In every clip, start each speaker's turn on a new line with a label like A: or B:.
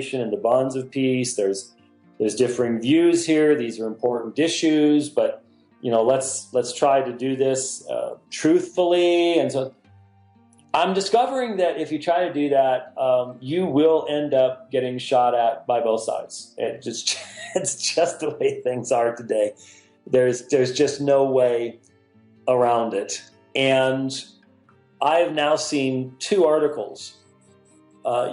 A: cooperation and the bonds of peace. There's differing views here. These are important issues, but let's try to do this truthfully. And so I'm discovering that if you try to do that, you will end up getting shot at by both sides. It's just the way things are today. There's just no way around it. And I have now seen 2 articles.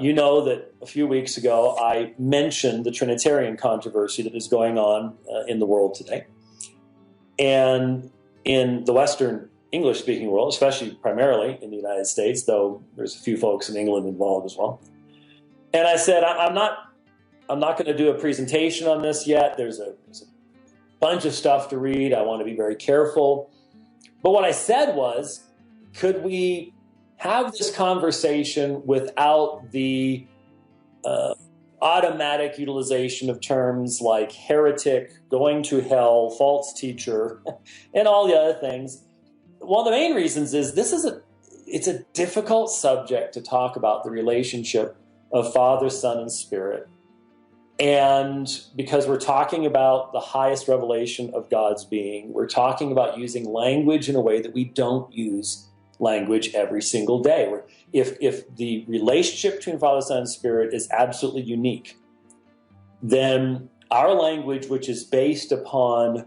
A: You know that a few weeks ago I mentioned the Trinitarian controversy that is going on in the world today. And in the Western English-speaking world, especially primarily in the United States, though there's a few folks in England involved as well. And I said, I'm not going to do a presentation on this yet. There's a bunch of stuff to read. I want to be very careful. But what I said was, could we have this conversation without the automatic utilization of terms like heretic, going to hell, false teacher, and all the other things? One of the main reasons is it's a difficult subject to talk about, the relationship of Father, Son, and Spirit. And because we're talking about the highest revelation of God's being, we're talking about using language in a way that we don't use language every single day. If the relationship between Father, Son, and Spirit is absolutely unique, then our language, which is based upon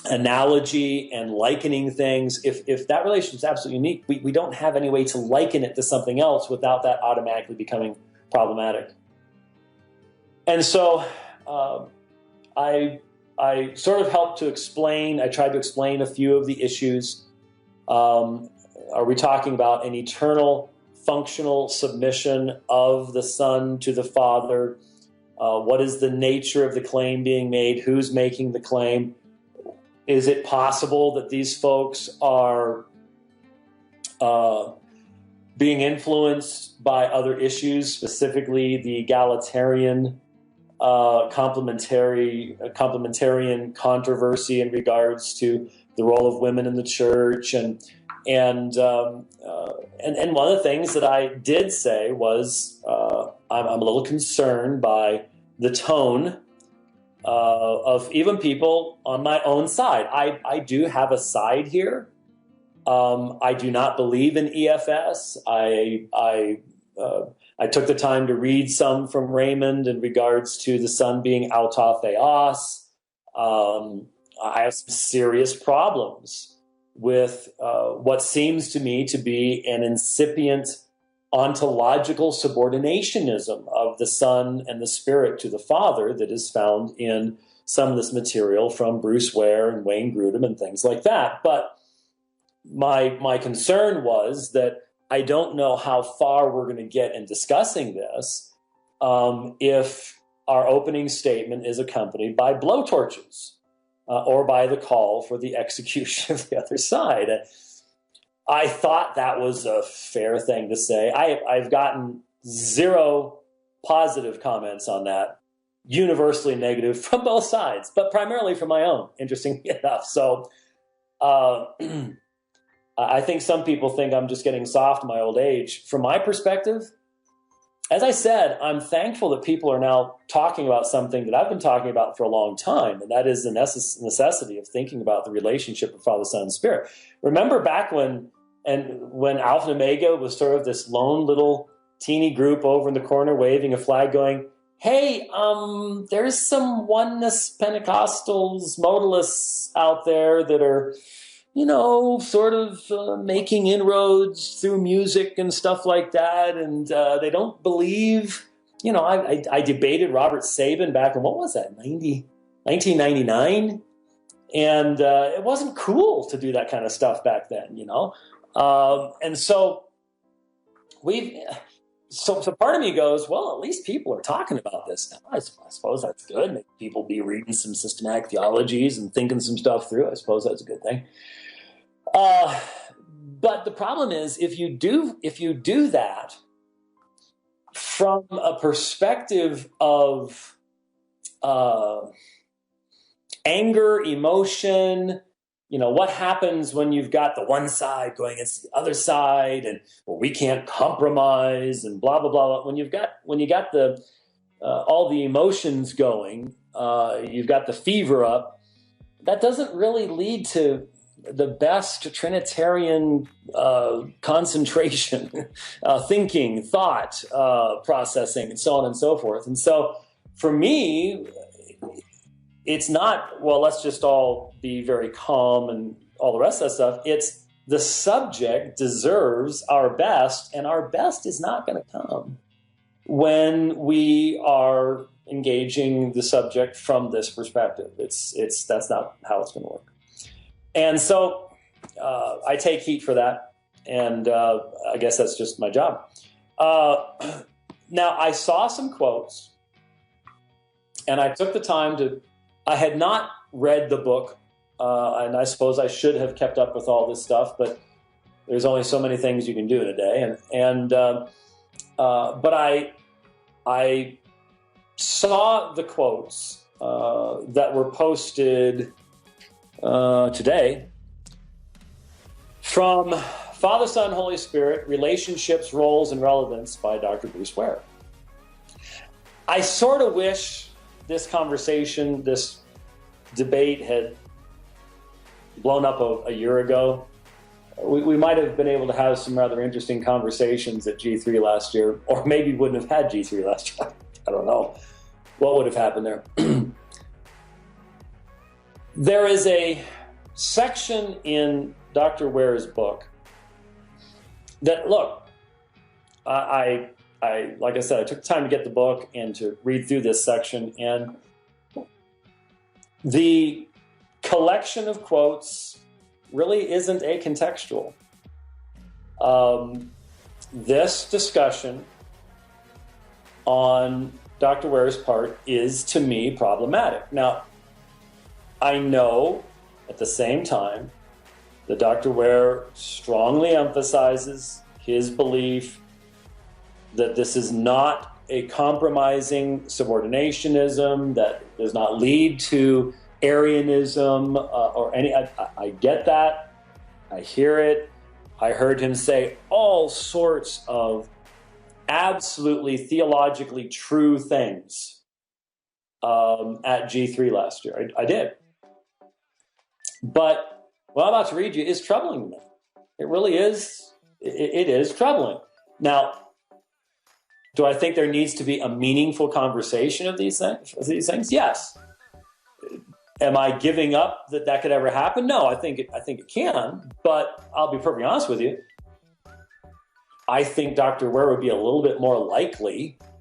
A: analogy and likening things, if that relationship is absolutely unique, we don't have any way to liken it to something else without that automatically becoming problematic. And so I sort of helped to explain, I tried to explain a few of the issues. Are we talking about an eternal functional submission of the Son to the Father? What is the nature of the claim being made? Who's making the claim? Is it possible that these folks are being influenced by other issues, specifically the egalitarian complementarian controversy in regards to the role of women in the church, and one of the things that I did say was I'm a little concerned by the tone of even people on my own side. I do have a side here. I do not believe in EFS. I took the time to read some from Raymond in regards to the Son being auto theos. I have some serious problems with what seems to me to be an incipient ontological subordinationism of the Son and the Spirit to the Father that is found in some of this material from Bruce Ware and Wayne Grudem and things like that. But my concern was that I don't know how far we're going to get in discussing this if our opening statement is accompanied by blowtorches or by the call for the execution of the other side. I thought that was a fair thing to say. I've gotten 0 positive comments on that, universally negative from both sides, but primarily from my own, interestingly enough. So I think some people think I'm just getting soft in my old age. From my perspective, as I said, I'm thankful that people are now talking about something that I've been talking about for a long time, and that is the necessity of thinking about the relationship of Father, Son, and Spirit. Remember back when Alpha and Omega was sort of this lone little teeny group over in the corner waving a flag going, hey, there's some oneness Pentecostals, modalists out there that are, sort of making inroads through music and stuff like that. And they don't believe, I debated Robert Sabin back in, what was that, 1999? And it wasn't cool to do that kind of stuff back then, And so so part of me goes, well, at least people are talking about this now. I suppose that's good. Maybe people be reading some systematic theologies and thinking some stuff through. I suppose that's a good thing. But the problem is, if you do that from a perspective of anger, emotion, what happens when you've got the one side going against the other side, and well, we can't compromise, and blah blah blah. When you got the all the emotions going, you've got the fever up. That doesn't really lead to the best Trinitarian concentration, thinking, thought, processing, and so on and so forth. And so, for me, it's not, well, let's just all be very calm and all the rest of that stuff. It's the subject deserves our best, and our best is not going to come when we are engaging the subject from this perspective. That's not how it's going to work. And so I take heat for that, and I guess that's just my job. Now, I saw some quotes, and I took the time to, I had not read the book, and I suppose I should have kept up with all this stuff, but there's only so many things you can do in a day. But I saw the quotes that were posted today from Father, Son, Holy Spirit, Relationships, Roles, and Relevance by Dr. Bruce Ware. I sort of wish this conversation, this debate had blown up a year ago. We might have been able to have some rather interesting conversations at G3 last year, or maybe wouldn't have had G3 last year. I don't know what would have happened there. There is a section in Dr. Ware's book that, look, I like I said, I took time to get the book and to read through this section, and the collection of quotes really isn't acontextual. This discussion on Dr. Ware's part is, to me, problematic. Now, I know at the same time that Dr. Ware strongly emphasizes his belief that this is not a compromising subordinationism, that does not lead to Arianism or any. I get that. I hear it. I heard him say all sorts of absolutely theologically true things at G3 last year. I did. But what I'm about to read you is troubling to me. It really is. It is troubling. Now, do I think there needs to be a meaningful conversation of these things? Yes. Am I giving up that could ever happen? No, I think it can. But I'll be perfectly honest with you. I think Dr. Ware would be a little bit more likely